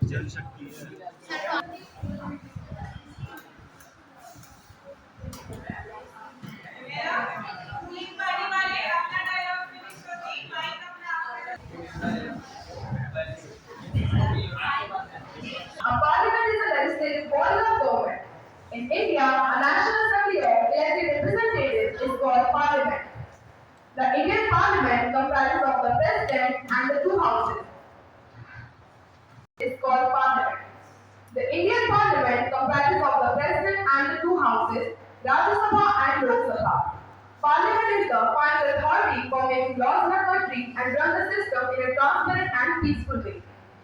जल शक्ति है। A parliament is a legislative body of government. In India, a national assembly of elected representatives is called parliament. The Indian parliament comprises of the president and the two houses. Is called parliament. The Indian parliament comprises of the president and the two houses, Rajya Sabha and Loksabha. Parliament is the final authority for making laws in a country and run the system in a transparent and peaceful way.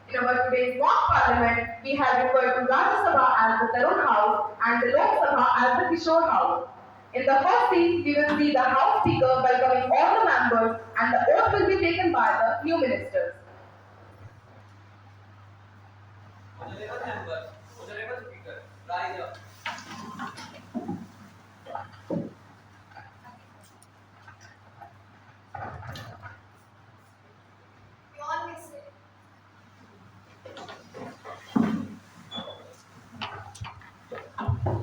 In our today's mock parliament, we have referred to Rajya Sabha as the Tarun House and the Lok Sabha as the Kishore House. In the first scene, we will see the House Speaker welcoming all the members and the oath will be taken by the new ministers. Honorable members, Honorable Speaker, rise up. We all may sit.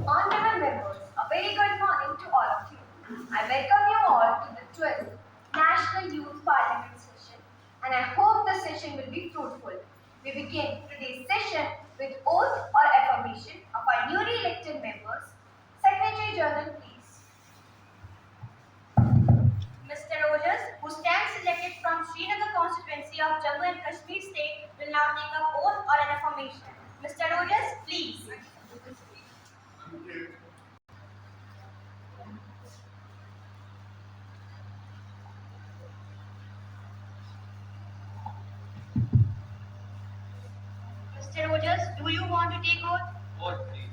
Honorable members, a very good morning to all of you. I welcome you all to the 12th National Youth Parliament session and I hope the session will be fruitful. We begin today's session with oath or affirmation of our newly elected members. Secretary General, please. Mr. Rogers, who stands elected from Srinagar constituency of Jammu and Kashmir state, will now take up oath or an affirmation. Mr. Rogers, please. Mr. Rogers, do you want to take oath? Vote, please.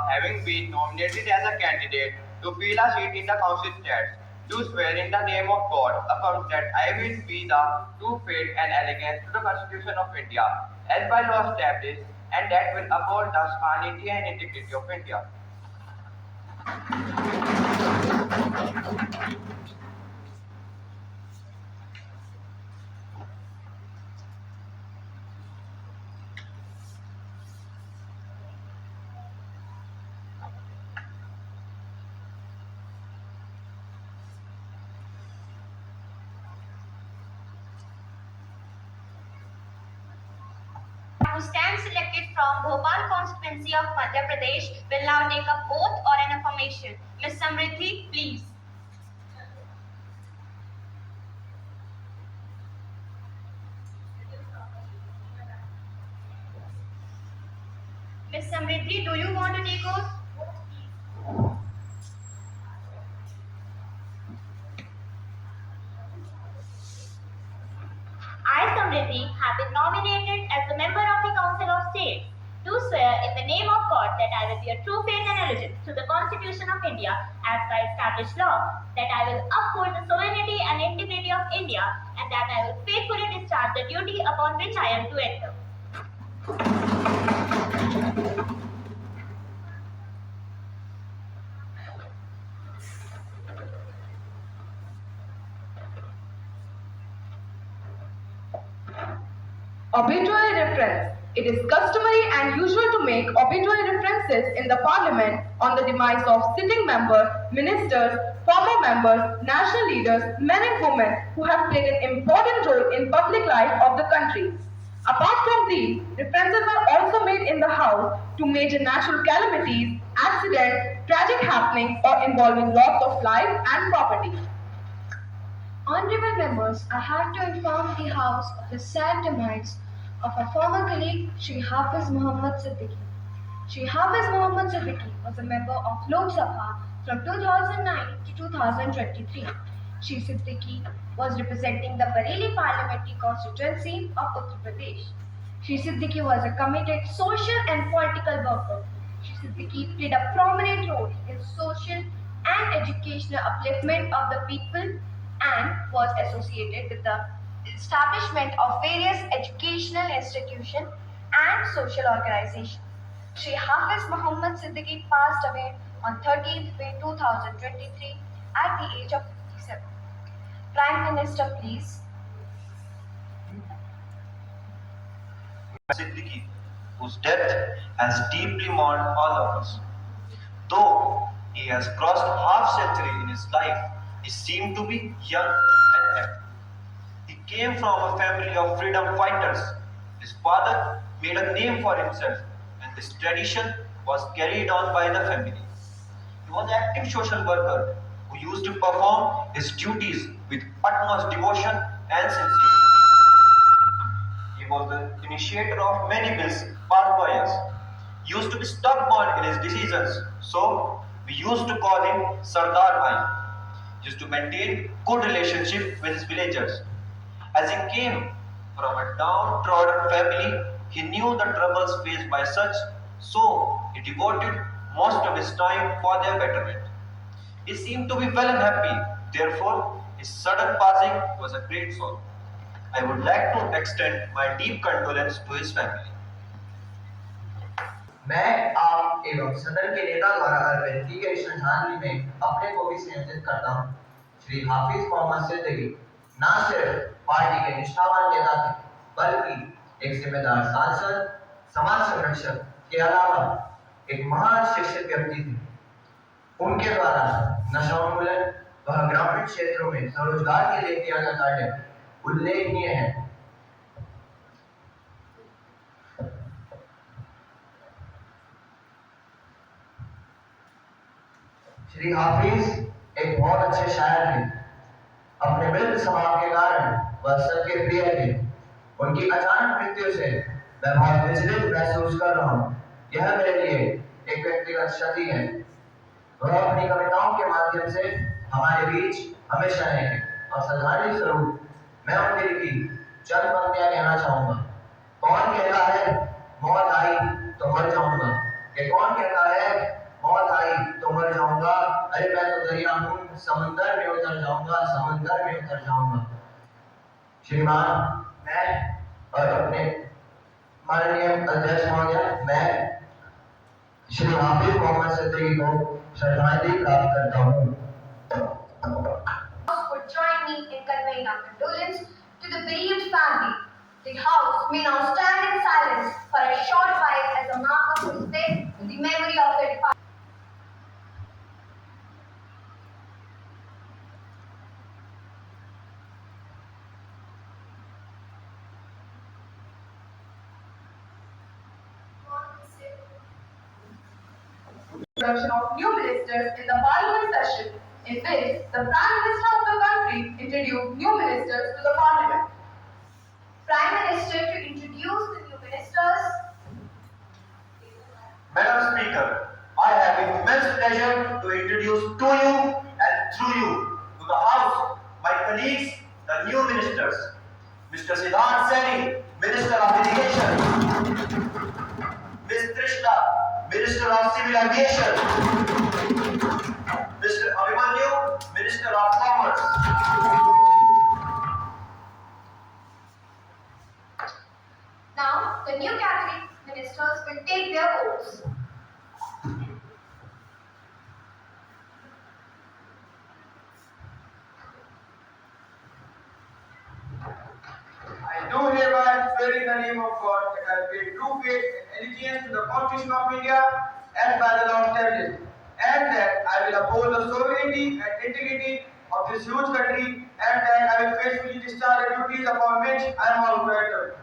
Having been nominated as a candidate to fill a seat in the council chairs, do swear in the name of God, affirm that I will be the true faith and allegiance to the Constitution of India, as by law established, and that will uphold the sovereignty and integrity of India. Who stands elected from Bhopal constituency of Madhya Pradesh will now take up oath or an affirmation. Ms. Samriddhi, please. Ms. Samriddhi, do you want to take oath? I, Samriddhi, have been nominated as a member of the Council of State. Do swear in the name of God that I will be a true faith and allegiance to the Constitution of India as by established law, that I will uphold the sovereignty and integrity of India, and that I will faithfully discharge the duty upon which I am to enter. Obituary reference. It is customary and usual to make obituary references in the parliament on the demise of sitting members, ministers, former members, national leaders, men and women who have played an important role in public life of the country. Apart from these, references are also made in the House to major natural calamities, accidents, tragic happenings or involving loss of life and property. Honorable members, I have to inform the House of the sad demise of our former colleague Shri Hafiz Muhammad Siddiqui. Shri Hafiz Muhammad Siddiqui was a member of Lok Sabha from 2009 to 2023. Shri Siddiqui was representing the Bareilly parliamentary constituency of Uttar Pradesh. Shri Siddiqui was a committed social and political worker. Shri Siddiqui played a prominent role in social and educational upliftment of the people and was associated with the establishment of various educational institutions and social organizations. Shri Hafiz Muhammad Siddiqui passed away on 13th May 2023 at the age of 57. Prime Minister, please. Siddiqui, whose death has deeply mourned all of us. Though he has crossed half century in his life, he seemed to be young and happy. He came from a family of freedom fighters. His father made a name for himself, and this tradition was carried on by the family. He was an active social worker who used to perform his duties with utmost devotion and sincerity. He was the initiator of many bills passed by us. He used to be stubborn in his decisions, so we used to call him Sardar Bhai. He used to maintain good relationship with his villagers. As he came from a downtrodden family, he knew the troubles faced by such, so he devoted most of his time for their betterment. He seemed to be well and happy, therefore, his sudden passing was a great sorrow. I would like to extend my deep condolence to his family. मैं आप एवं सदन के नेता द्वारा अर्पित की गई श्रद्धांजलि में अपने को भी संयोजित करता हूँ। श्री हाफिज मोहम्मद सिद्दीकी न सिर्फ पार्टी के निष्ठावान नेता थे, बल्कि एक जिम्मेदार सांसद, समाज संरक्षक के अलावा एक महान शिक्षित व्यक्ति थे। उनके द्वारा नशा उन्मूलन व ग्रामीण क्षेत्रों में स्वरोजगार के लिए किया गया कार्य उल्लेखनीय है। श्री हाफिज एक बहुत अच्छे शायर थे। अपने वृद्ध स्वभाव के कारण वह सबके प्रिय थे। उनकी अचानक मृत्यु से मैं बहुत विचलित महसूस कर रहा हूँ। यह मेरे लिए एक व्यक्तिगत क्षति है। वह अपनी कविताओं के माध्यम से हमारे बीच हमेशा रहेंगे और श्रद्धांजलि स्वरूप मैं उनकी लिखी चंद पंक्तियां कहना चाहूंगा। कौन कहता है मौत आई तो मर जाऊंगा, ये कौन कहता है मौत आई तो मर जाऊंगा, अरे मैं तो दरिया हूँ समंदर में उतर जाऊंगा, समंदर में उतर जाऊंगा। श्रीमान, मैं और अपने माननीय अध्यक्ष महोदय, मैं श्री हाफिज मोहम्मद सिद्दीकी को श्रद्धांजलि प्राप्त करता हूँ। Would join me in conveying our condolence to the bereaved family. The House may now stand in silence for a short while as a mark of respect to the memory of the departed. Introduction of new ministers in the Parliament session, in which the Prime Minister of the country introduced new ministers to the Parliament. Prime Minister to introduce the new ministers. Madam Speaker, I have immense pleasure to introduce to you and through you to the House my colleagues, the new ministers. Mr. Siddharth Seni, Minister of Irrigation. Ms. Trishna, Minister of Civil Aviation. Mr. Abhimanyu, Minister of Commerce. Now, the new cabinet ministers will take their oaths. I do hereby swear in the name of God that I will bear true faith and allegiance to the Constitution of India and by the law established, and that I will uphold the sovereignty and integrity of this huge country, and that I will faithfully discharge the duties upon which I am all granted.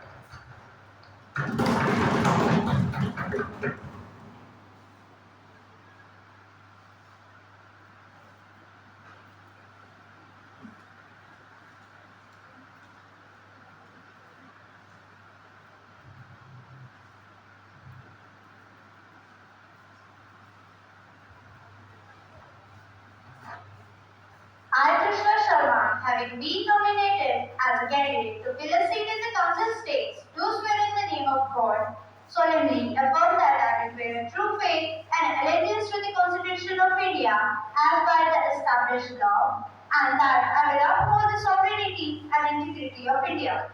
I, Krishna Sharma, having been nominated as a candidate to fill a seat in the Council States, do swear in the name of God, solemnly affirm that I will bear true faith and allegiance to the Constitution of India as by the established law, and that I will uphold the sovereignty and integrity of India.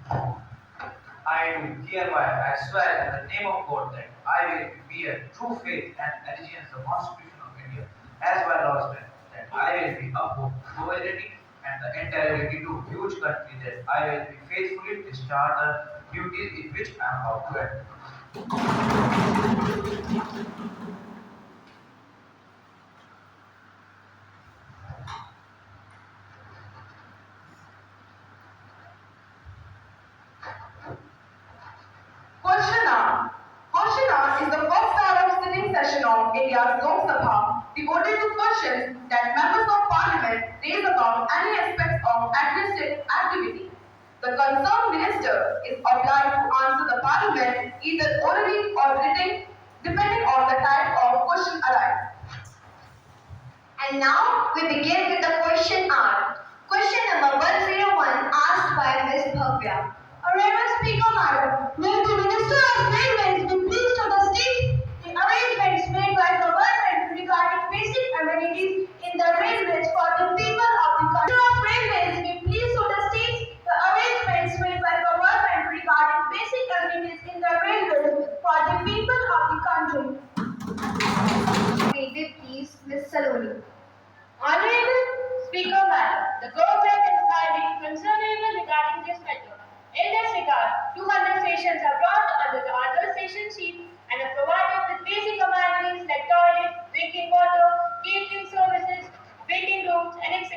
I do hereby I swear in the name of God that I will bear true faith and allegiance to the Constitution of India, as well as that I will be uphold loyalty and the integrity to huge country, that I will be faithfully discharge the duties in which I am about to enter. Question hour is the first hour of sitting session of India's Loksabha devoted to questions that members of parliament raise about any aspect of administrative activity. The concerned minister is obliged to answer the parliament either orally or written, depending on the type of question arise. And now we begin with the question hour. Question number 101 asked by Miss Bhavya. Honorable Speaker Madam, will the Minister of Railways be pleased to the state the arrangements made by the government regarding basic amenities in the railways for the people of the country? Minister of Railways be pleased to the state the arrangements made by the government regarding basic amenities in the railways for the people of the country. Read it, please, Miss Saloni. Honorable Speaker Madam, the government is highly concerned regarding this matter. In this regard, 200 stations are brought under the other station sheet and are provided with basic amenities like toilets, drinking water, catering services, waiting rooms, and etc.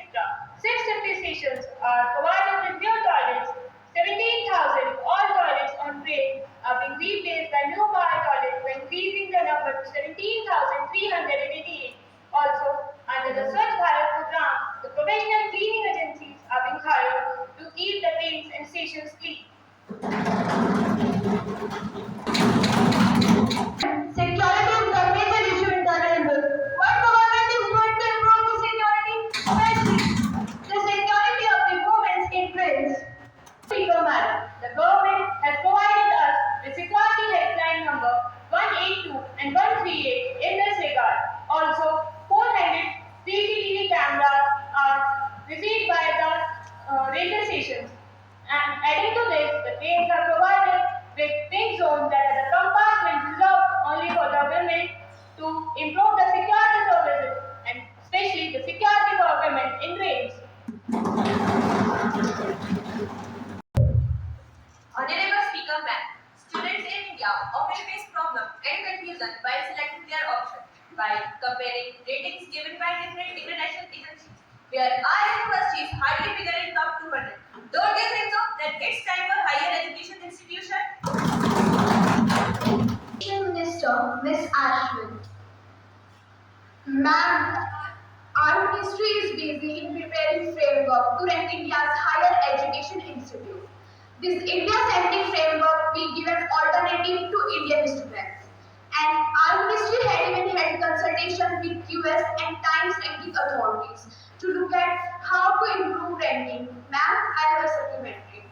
650 stations are provided with new toilets. 17,000 all toilets on train are being replaced by new mile toilets, increasing the number to 17,388. Also, under the Swachh Bharat program, the professional cleaning agencies are being hired to keep the trains and stations clean. Security is the major issue in the railway. What government is going to improve the security? Especially the security of the movements in trains. Speaker Madam, the government has provided us with security helpline number 182 and 138 in this regard. Also, 400 CCTV cameras are received by the railway stations. And adding to this, the trains are provided with pink zones that are the compartments reserved only for the women to improve the security services and especially the security for women in trains. Honorable Speaker Ma'am, students in India often face problems and confusion while selecting their option by comparing ratings given by different international agencies, where our university is hardly figured in top 200. Don't you think so that it's time for higher education institution? Minister, Miss Ashwin. Ma'am, our ministry is busy in preparing framework to rank India's higher education institute. This India-centric framework will give an alternative to Indian students. And our ministry had even held consultation with US and Times ranking authorities to look at how to improve ranking. Ma'am, I have a supplementary.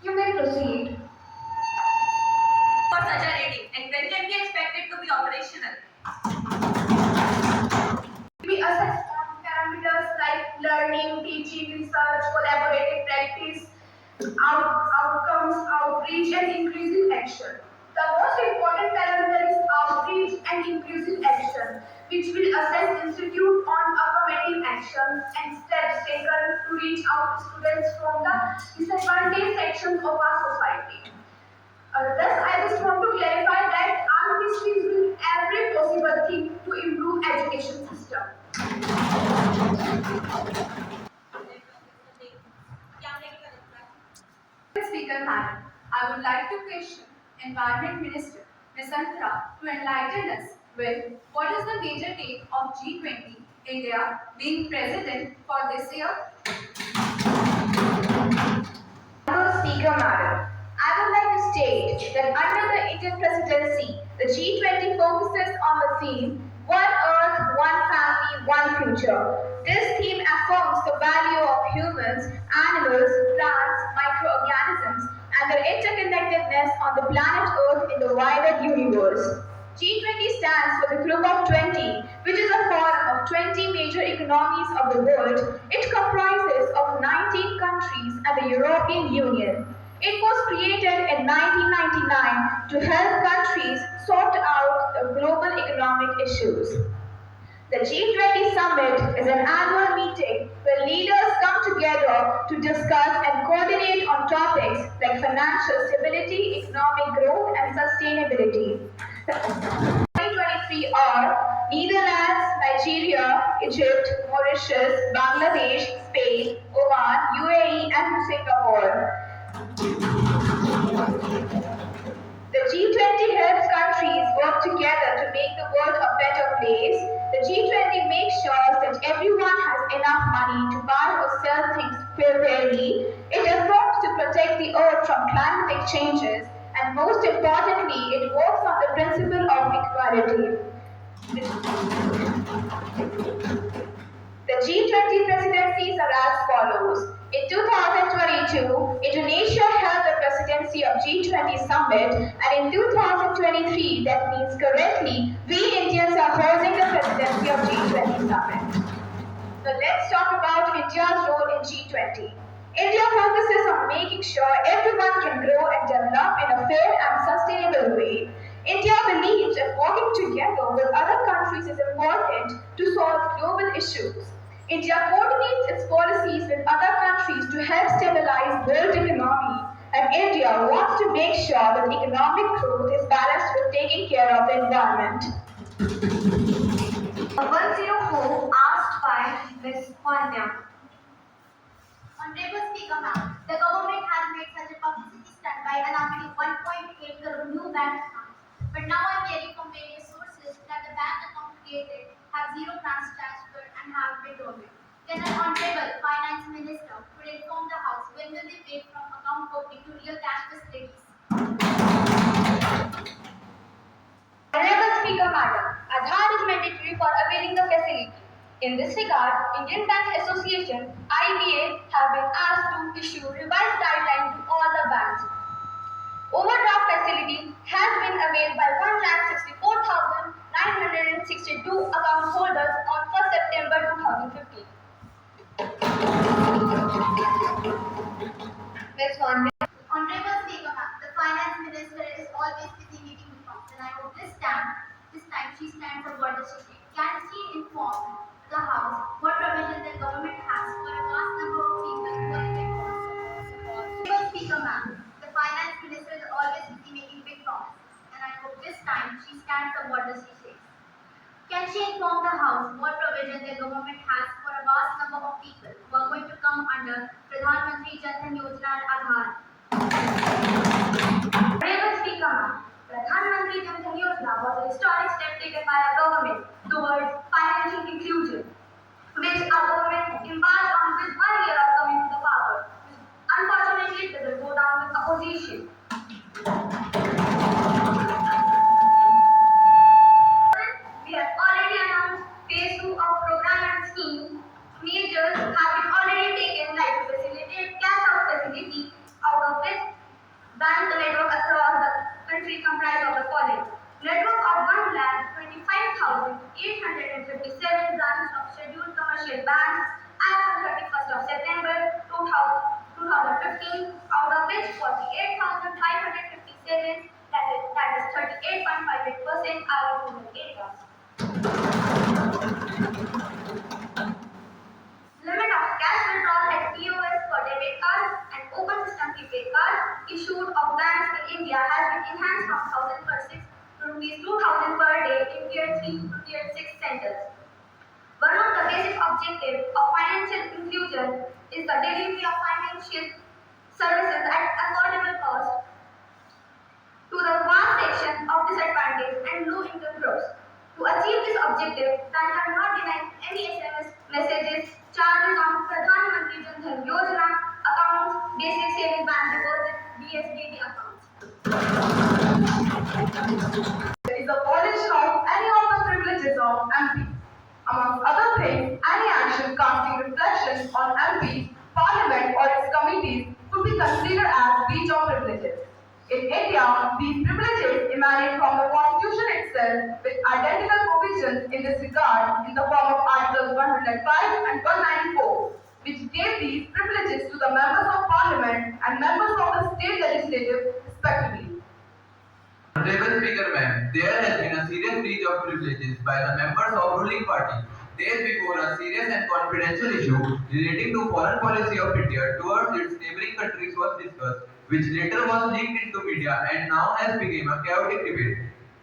You may proceed. For such a rating, and when can we expect it to be operational? We assess parameters like learning, teaching, research, collaborative practice, outcomes, outreach, and inclusive action. The most important parameter is outreach and inclusive action, which will assess institute on affirmative actions and steps taken to reach out to students from the disadvantaged sections of our society. Thus, I just want to clarify that our ministry is doing every possible thing to improve education system. Speaker Madam, I would like to question Environment Minister Ms. Antara to enlighten us with what is the major aim of G20 India being president for this year? Speaker Madam, I would like to state that under the Indian presidency, the G20 focuses on the theme One Earth, One Family, One Future. This theme affirms the value of humans, animals, plants, microorganisms, and their interconnectedness on the planet Earth in the wider universe. G20 stands for the Group of 20, which is a forum of 20 major economies of the world. It comprises of 19 countries and the European Union. It created in 1999 to help countries sort out the global economic issues. The G20 Summit is an annual meeting where leaders come together to discuss and coordinate on topics like financial stability, economic growth, and sustainability. 2023 are Netherlands, Nigeria, Egypt, Mauritius, Bangladesh, Spain, Oman, UAE, and Singapore. The G20 helps countries work together to make the world a better place. The G20 makes sure that everyone has enough money to buy or sell things fairly. It affirms to protect the earth from climatic changes, and most importantly, it works on the principle of equality. The G20 presidencies are as follows. In 2022, Indonesia held the presidency of G20 Summit, and in 2023, that means currently, we Indians are holding the presidency of G20 Summit. Now let's talk about India's role in G20. India focuses on making sure everyone can grow and develop in a fair and sustainable way. India believes that working together with other countries is important to solve global issues. India coordinates its policies with other countries to help stabilize world economy, and India wants to make sure that economic growth is balanced with taking care of the environment. 104 asked by Miss Pooja. Honorable Speaker Ma'am, the government has made such a publicity stunt by announcing 1.8 crore new bank accounts. But now I'm hearing from various sources that the bank account created have zero branch transfer and have been dormant. Can an Honorable Finance Minister could inform the House when will they pay from account opening to real cash facilities? Honorable Speaker Madam, Aadhaar is mandatory for availing the facility. In this regard, Indian Bank Association (IBA) have been asked to issue revised guidelines to all the banks. Overdraft facility has been availed by 1,64,962 account holders on 1st September 2015. Ms. Wanda. Honorable Speaker Ma'am, the Finance Minister is always busy meeting reforms, and I hope this time she stands for what does she say. Can she inform the House what provision the government has for a vast number of people who are in big support? Honorable Speaker Ma'am, the Finance Minister is always busy making big promises, and I hope this time she stands for what does she say. Can she inform the House what provision the government has for a vast number of people who are going to come under parliamentary Jan Dhan Yojana and Aadhaar? Honorable Speaker Ma'am, Pradhan Jan Dhan Yojana was a historic step taken by our government towards financial inclusion, which our government embarked on with 1 year of coming to the power. Unfortunately, it doesn't go down with opposition. We have already announced phase 2 of program and scheme. Measures have been already taken like to facilitate cash out facility, out of which bank network across the country comprise of the following. Network of 1,25,857 branches of scheduled commercial banks as on 31st of September 2015, out of which 48,557, that is 38.58% are in rural areas. Limit of cash withdrawal at POS for debit cards and open system prepaid cards issued of banks in India has been enhanced from 1,000 per 6 to rupees 2,000 per day in Tier 3 to Tier 6 centers. One of the basic objectives of financial inclusion is the delivery of financial services at affordable cost to the vast section of disadvantaged and low-income groups. To achieve this objective, banks are not denying any SMS messages, charges on Pradhan Jan Dhan Yojana accounts, basic savings bank deposit, BSBD accounts. Is the abolition of any of the privileges of MP. Amongst other things, any action casting reflections on MP, Parliament or its committees could be considered as breach of privileges. In India, these privileges emanate from the Constitution itself with identical provisions in this regard in the form of Articles 105 and 194, which gave these privileges to the members of Parliament and members of the state legislature Honorable Speaker ma'am, there has been a serious breach of privileges by the members of ruling party. Days before, a serious and confidential issue relating to foreign policy of India towards its neighboring countries was discussed, which later was leaked into media and now has become a chaotic debate.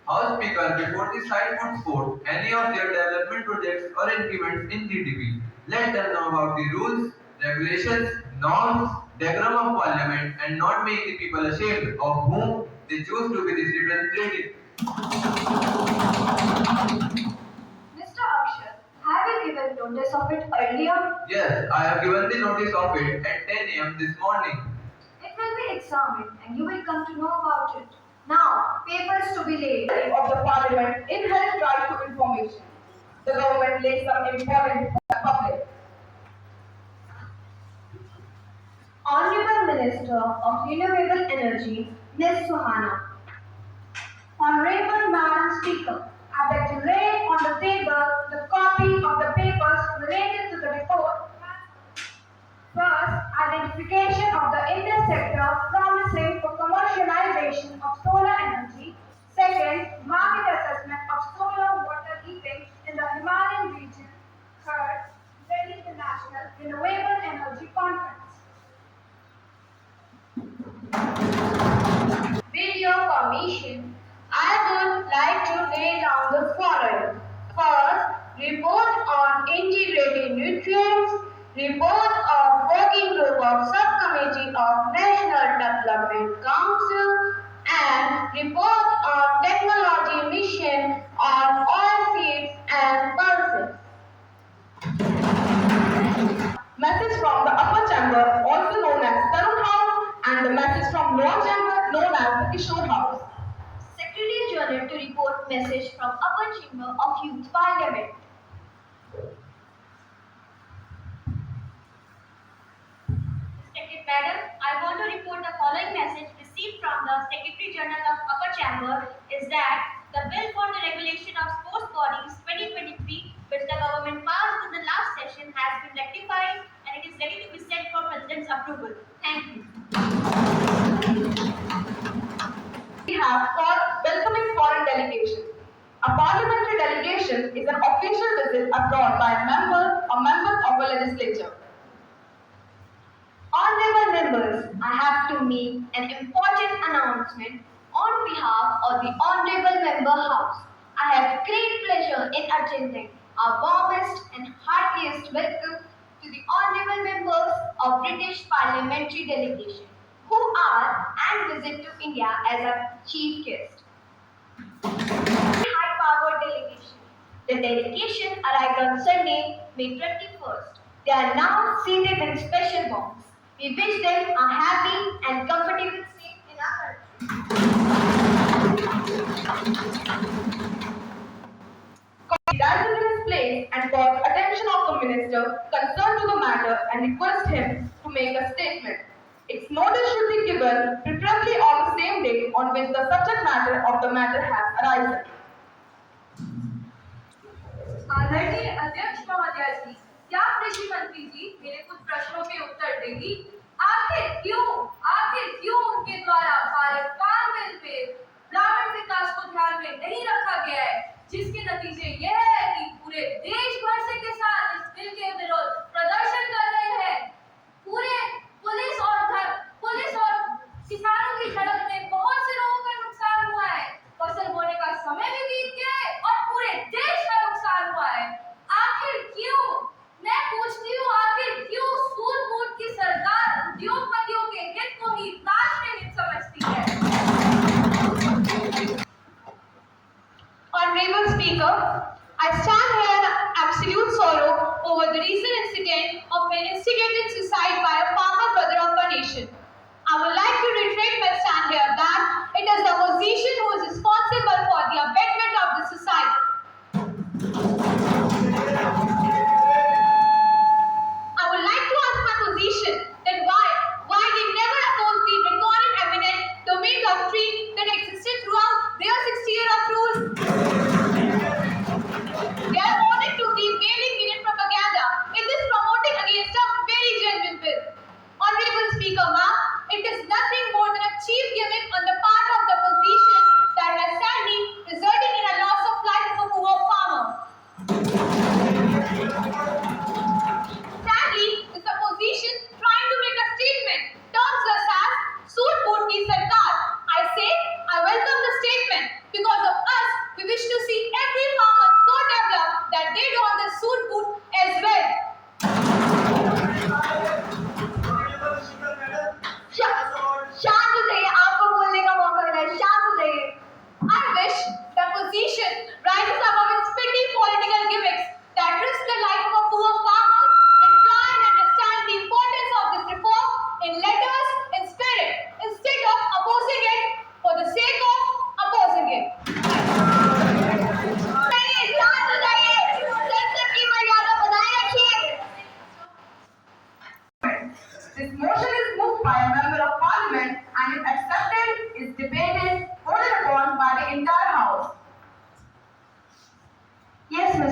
House Speaker, before the side puts forth any of their development projects or increments in GDP, let them know about the rules, regulations, norms, diagram of parliament, and not make the people ashamed of whom they choose to be the representative. Mr. Akshat, have you given notice of it earlier? Yes, I have given the notice of it at 10 a.m. this morning. It will be examined and you will come to know about it. Now, papers to be laid. Of the Parliament inherent right to information. The government lays some important for the public. Honorable Minister of Renewable Energy, Miss Suhana. Honorable Madam Speaker, I beg to lay on the table the copy of the papers related to the report. First, identification of the Indian sector promising for commercialization of solar energy. Second, market assessment of solar water heating in the Himalayan region. Third, Delhi International Renewable Energy Conference. With your permission, I would like to lay down the following. First, report on integrated nutrients, report of working group of subcommittee of National Development Council, and report on technology mission on oilseeds and pulses. Message from the upper chamber, also known as Tarun House, and the message from lower chamber, known as the Kishore House. Secretary General to report message from Upper Chamber of Youth Parliament. Respected Madam, I want to report the following message received from the Secretary General of Upper Chamber is that the Bill for the Regulation of Sports Bodies 2023, which the government passed in the last session, has been rectified and it is ready to be sent for President's approval. Thank you. We have called welcoming foreign delegation. A parliamentary delegation is an official visit abroad by a member or members of a legislature. Honorable members, I have to make an important announcement on behalf of the Honorable Member House. I have great pleasure in attending our warmest and heartiest welcome to the Honorable members of British Parliamentary Delegation who are and visit to India as a chief guest. High-powered delegation. The delegation arrived on Sunday, May 21st. They are now seated in special box. We wish them a happy and comfortable stay in our He rises in his place and calls attention of the minister concerned to the matter and requests him to make a statement. Its notice should be given, preferably on the same day on which the subject matter of the matter has arisen. आदरणीय अध्यक्ष महोदया जी, क्या कृषि मंत्री जी मेरे कुछ प्रश्नों के उत्तर देंगी? आखिर क्यों उनके द्वारा पारित फार्म बिल पे ग्रामीण विकास को ध्यान में नहीं रखा गया है, जिसके नतीजे यह है कि पूरे देश भर से किसान इस बिल के विरोध प्रदर्शन कर रहे हैं। पूरे पुलिस और किसानों की झड़प में बहुत से लोगों का नुकसान हुआ है, फसल बोने का समय भी बीत गया है और पूरे देश का नुकसान हुआ है। आखिर क्यों? मैं पूछती हूँ, आखिर क्यों सूझबूझ की सरकार उद्योगपतियों के हित को ही राष्ट्रीय हित समझती है? Honorable Speaker, I stand here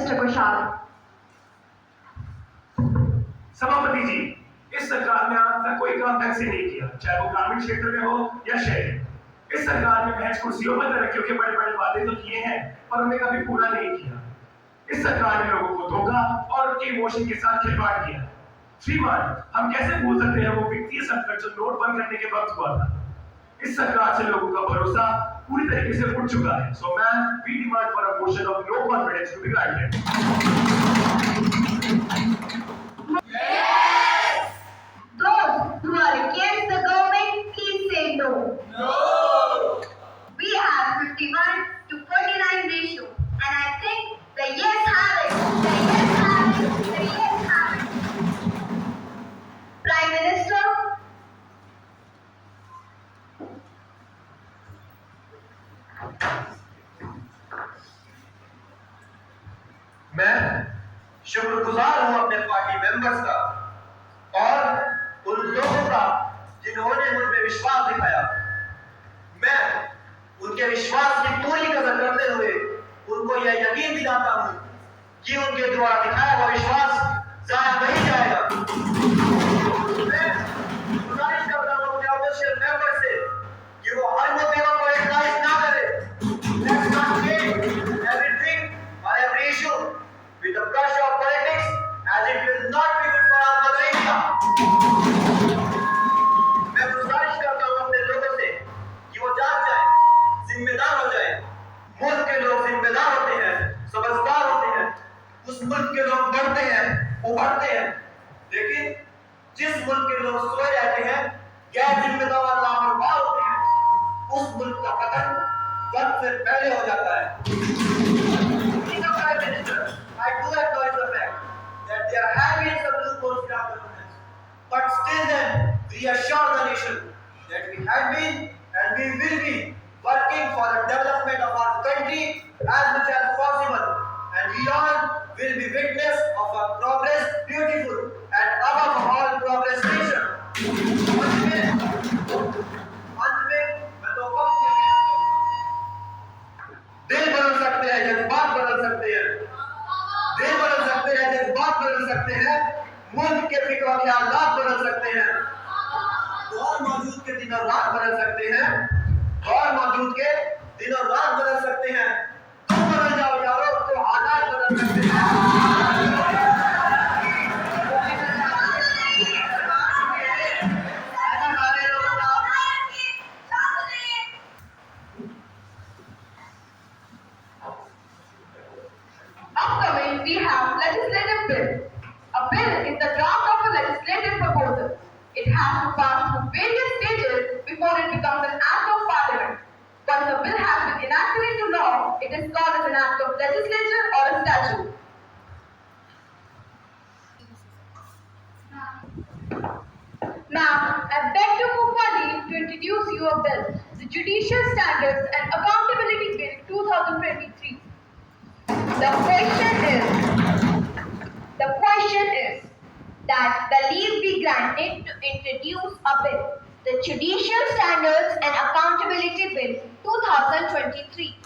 Mr. Kushal. सभापति जी, इस सरकार ने आज तक कोई काम ढंग से नहीं किया, चाहे वो ग्रामीण क्षेत्र में हो या शहरी। इस सरकार ने महज कुर्सियों पर तरक्कियों के बड़े बड़े वादे तो किए हैं, पर उन्हें कभी पूरा नहीं किया। इस सरकार ने लोगों को धोखा और उनके इमोशन के साथ खिलवाड़ किया। श्रीमान, हम कैसे भूल सकते हैं वो वित्तीय संकट जो नोट बंद करने के वक्त हुआ था। इस सरकार से लोगों का भरोसा पूरी तरीके से उठ चुका है। So ma'am, we demand for a motion of no confidence to be granted. Those who are against the government, please say no. No. We have 51 to 49 ratio, and I think the yes have it. The yes have it. The yes have it. Prime Minister, मैं शुक्रगुजार हूं अपने party members का और उन लोगों का जिन्होंने मुझ पे विश्वास दिखाया। मैं उनके विश्वास की पूरी कदर करते हुए उनको यह यकीन दिलाता हूं कि उनके द्वारा दिखाया हुआ विश्वास जाया नहीं जाएगा। मैं गुजारिश करता हूं अपने ऑफिशियल मेंबर से कि वो हर मुद्दे को पॉलिटिसाइज ना करे। Let's not change everything or every issue with the brush of politics, as it will not be good for our mother India. मैं गुजारिश करता हूं अपने लोगों से कि वो जाग जाए, जिम्मेदार हो जाए। मुल्क के लोग जिम्मेदार होते हैं, समझदार होते हैं। उस मुल्क के लोग बढ़ते हैं, उभरते हैं। लेकिन जिस मुल्क के लोग सोए रहते हैं, गैर जिम्मेदार और लापरवाह होते हैं, उस मुल्क का पतन वक्त से पहले हो जाता है। Prime Minister, I do acknowledge the fact that there have been some loopholes in our government, but still then we assure the nation that we have been and we will be working for the development of our country as much as possible, and we all will be witness of a progress, beautiful and above all progress nation. अंत में मैं तो कम कहना चाहूंगा, दिल बदल सकते हैं, जज्बात बदल सकते हैं, दिल बदल सकते हैं, जज्बात बदल सकते हैं, मुल्क के फिक्र और ख्यालात बदल सकते हैं, दौर मौजूद के दिनों रात बदल सकते हैं, दौर मौजूद के दिनों रात बदल सकते हैं। तुम बदल जाओ यारो तो हालात बदल सकते हैं। Upcoming, we have legislative bill. A bill is the draft of a legislative proposal. It has to pass through various stages before it becomes an act of parliament. Once a bill has been enacted into law, it is called as an act of legislature or a statute. Now, I beg to move for leave to introduce you a bill, the Judicial Standards and Accountability Bill 2023. The question is that the leave be granted to introduce a bill, the Judicial Standards and Accountability Bill 2023.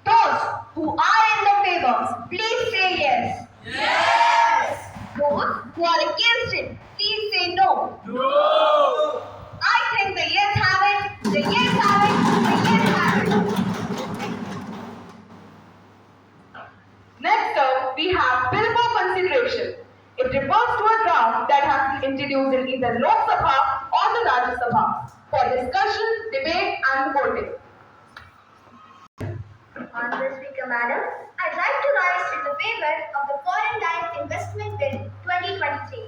Those who are in the favor, please say yes. Yes. Those who are against it, please say no. No. I think the yes have it, the yes have it, the yes have it. Next up, we have bill for consideration. It refers to a draft that has been introduced in either Loksabha or the Rajya Sabha for discussion, debate and voting. Honorable Speaker Madam, I'd like to rise in the favor of the Foreign Direct Investment Bill 2023.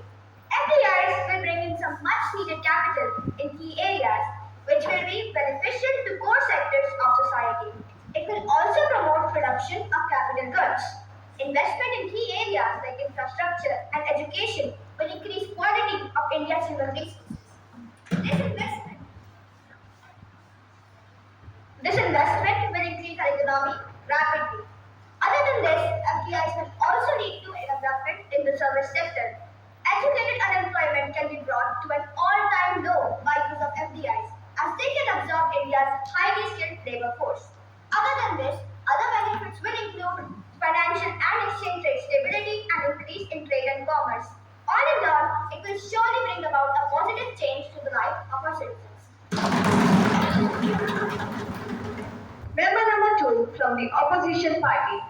FDIs will bring in some much needed capital in key areas, which will be beneficial to core sectors of society. It will also promote production of capital goods. Investment in key areas like infrastructure and education will increase quality of India's human resources. This investment will increase our economy rapidly. Other than this, FDIs will also lead to development in the service sector. Educated unemployment can be brought to an all-time low by use of FDIs, as they can absorb India's highly skilled labor force. Other than this, other benefits will include financial and exchange rate the opposition party.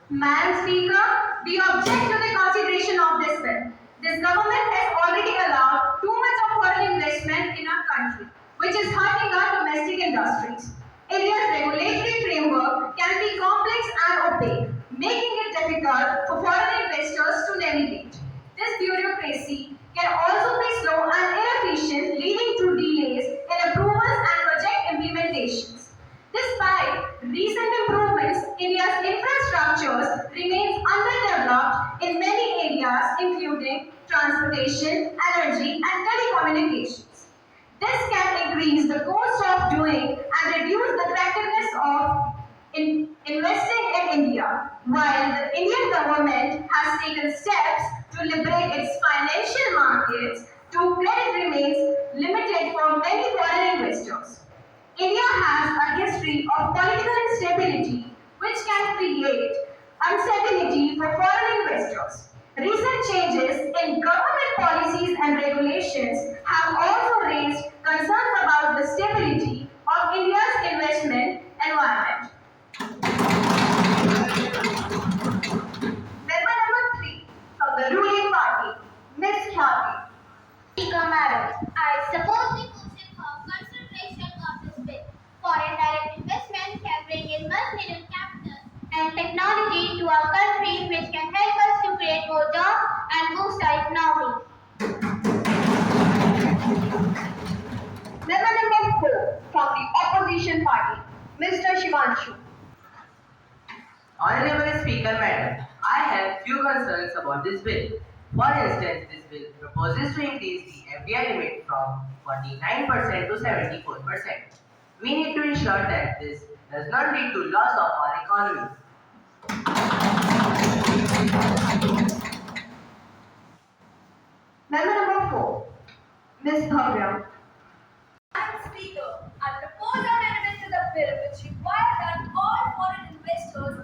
Madam Speaker, we object to the consideration of this bill. This government has already allowed too much of foreign investment in our country, which is hurting our domestic industries. India's regulatory framework can be complex and opaque, making it difficult for foreign investors to navigate. This bureaucracy can also be slow and inefficient, leading to delays in approvals and project implementations. Despite recent improvements, India's infrastructures remains underdeveloped in many areas including transportation, energy and telecommunications. This can increase the cost of doing and reduce the attractiveness of investing in India. While the Indian government has taken steps to liberate its financial markets, credit remains limited for many foreign investors. India has a history of political instability which can create uncertainty for foreign investors. Recent changes in government policies and regulations have also raised concerns about the stability of India's investment environment. Member number 3 from the ruling party, Miss Khyati. Speaker Madam, I support the motion for consideration of this bill. Foreign direct investment can bring in much needed capital and technology to our country, which can help us to create more jobs and boost our economy. Member number 4 from the opposition party, Mr. Shivanshu. Honorable Speaker Madam, I have few concerns about this bill. For instance, this bill proposes to increase the FDI limit from 49% to 74%. We need to ensure that this does not lead to loss of our economy. Member number 4, Ms. Bhavya. Madam Speaker, I propose amendment to the bill which requires that all foreign investors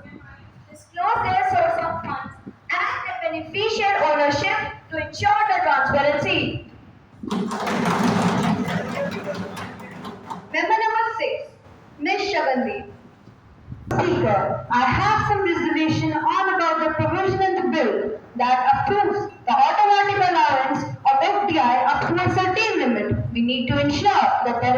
disclose their source of funds and their beneficial ownership to ensure the transparency. Member number 6, Ms. Shabandi. Speaker, I have some reservation on about the provision in the bill that approves the automatic allowance of FDI up to a certain limit. We need to ensure that there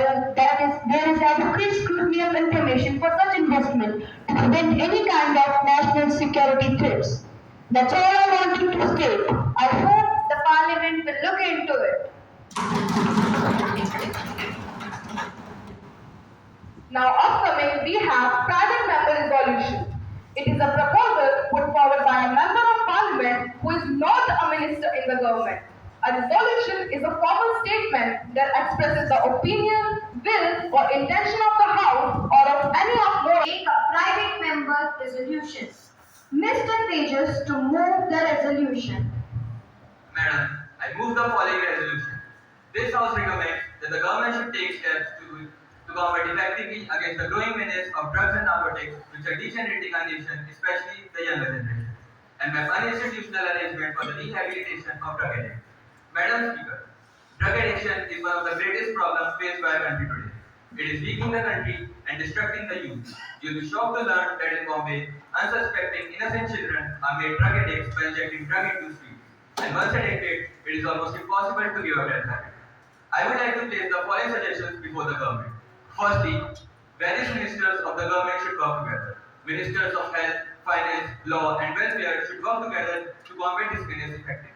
is adequate scrutiny of information for such investment to prevent any kind of national security threats. That's all I wanted to state. I hope the Parliament will look into it. Now upcoming we have private member resolution. It is a proposal put forward by a member of parliament who is not a minister in the government. A resolution is a formal statement that expresses the opinion, will or intention of the house or of any of more. Take a private member resolution. Mr. Tejas to move the resolution. Madam, I move the following resolution. This House recommends that the government should take steps to combat effectively against the growing menace of drugs and narcotics which are degenerating our nation, especially the younger generation, and by uninstitutional arrangement for the rehabilitation of drug addicts. Madam Speaker, drug addiction is one of the greatest problems faced by our country today. It is weakening the country and destructing the youth. You will be shocked to learn that in Bombay, unsuspecting innocent children are made drug addicts by injecting drug into sweets. And once addicted, it is almost impossible to give up that habit. I would like to place the following suggestions before the government. Firstly, various ministers of the government should work together. Ministers of Health, Finance, Law and Welfare should work together to combat this menace effectively.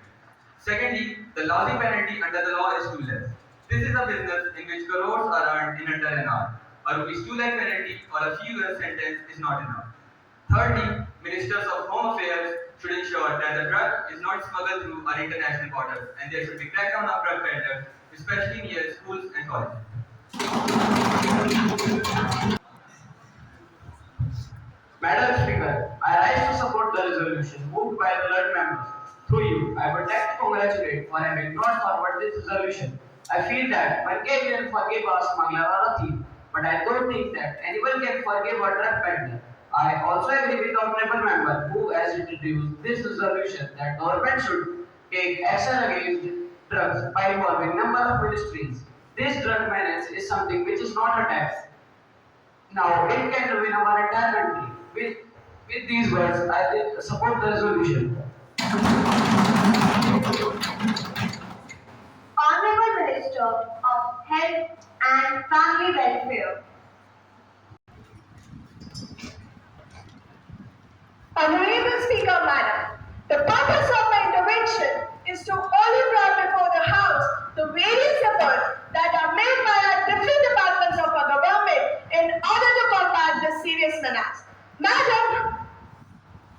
Secondly, the lousy penalty under the law is too less. This is a business in which crores are earned in under an hour. A rupees 2 lakh penalty or a few years sentence is not enough. Thirdly, ministers of Home Affairs should ensure that the drug is not smuggled through our international borders and there should be crackdown of drug peddlers, especially near schools and colleges. Madam Speaker, I rise to support the resolution moved by the learned members. Through you, I would like to congratulate for having brought forward this resolution. I feel that one can forgive a smuggler or a thief, but I don't think that anyone can forgive a drug peddler. I also agree with the honorable member who has introduced this resolution that government should take action against drugs by involving number of ministries. This drug menace is something which is not a tax. Now it can ruin our entire country. With these words, I will support the resolution. Honorable Minister of Health and Family Welfare. Honorable Speaker, Madam, the purpose of my intervention is to only bring before the House the various efforts that are made by our different departments of our government in order to combat this serious menace. Madam,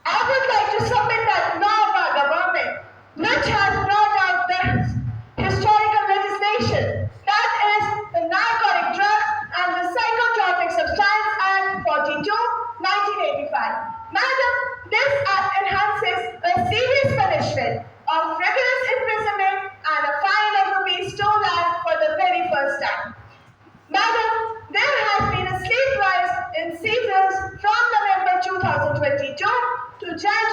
I would like to submit that law of our government, which has brought out the historical legislation, that is the Narcotic Drugs and the Psychotropic Substance Act 42, 1985. Madam, this act enhances a serious punishment of rigorous imprisonment and a fine of rupees 2 lakh for the very first time. Madam, there has been a steep rise in seizures from November 2022 to Jan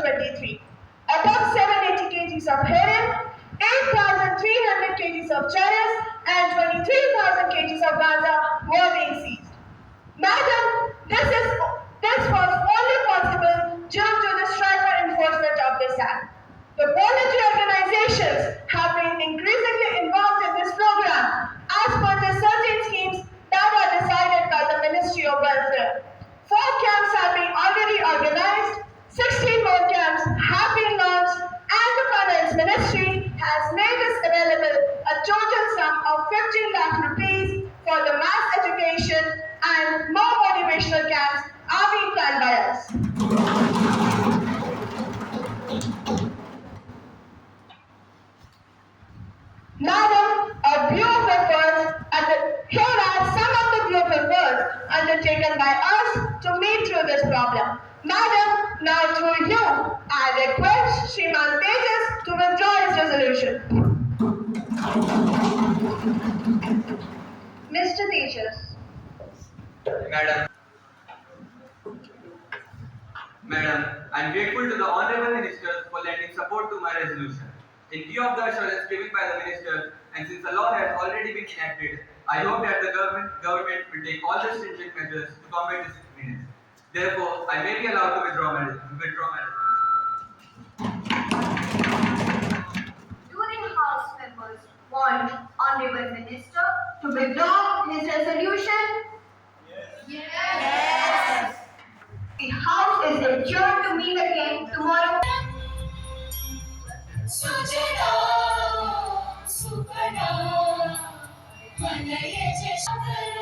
2023. Above 780 kgs of heroin, 8,300 kgs of charas, and 23,000 kgs of gaza were being seized. Madam, this was only possible due to the stronger enforcement of this act. The voluntary organizations have been increasingly involved in this program as per the certain schemes that are decided by the Ministry of Welfare. 4 camps have been already organized, 16 more camps have been launched, and the Finance Ministry has made us available a total sum of 15 lakh rupees for the mass education, and more motivational camps are being planned by us. Madam, here are some of the view of efforts undertaken by us to meet through this problem. Madam, now through you, I request Shriman Tejas to withdraw his resolution. Mr. Tejas. Madam, I am grateful to the Honorable Minister for lending support to my resolution. In view of the assurance given by the Minister, and since the law has already been enacted, I hope that the government will take all the stringent measures to combat this menace. Therefore, I may be allowed to withdraw my resolution. Do the House members want Honorable Minister to withdraw his resolution? Yes. The House is adjourned to meet again tomorrow. Sujala Suphala मनयज Sagar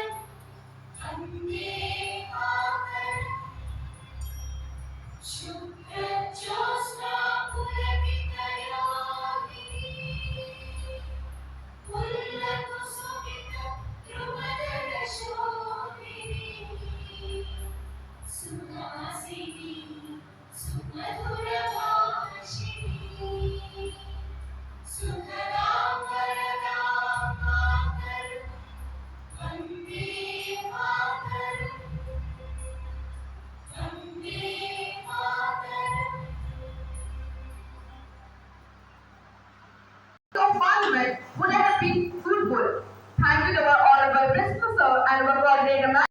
Vande Mataram Shubhra Jyotsna पुलकितयामिनी पुल्लकुसुमित ध्रुवदलशोभिनी Suhasini सुमधुरभाषिणी सुखदां वरदां Mataram Vande Mataram Vande Mataram So Parliament would have been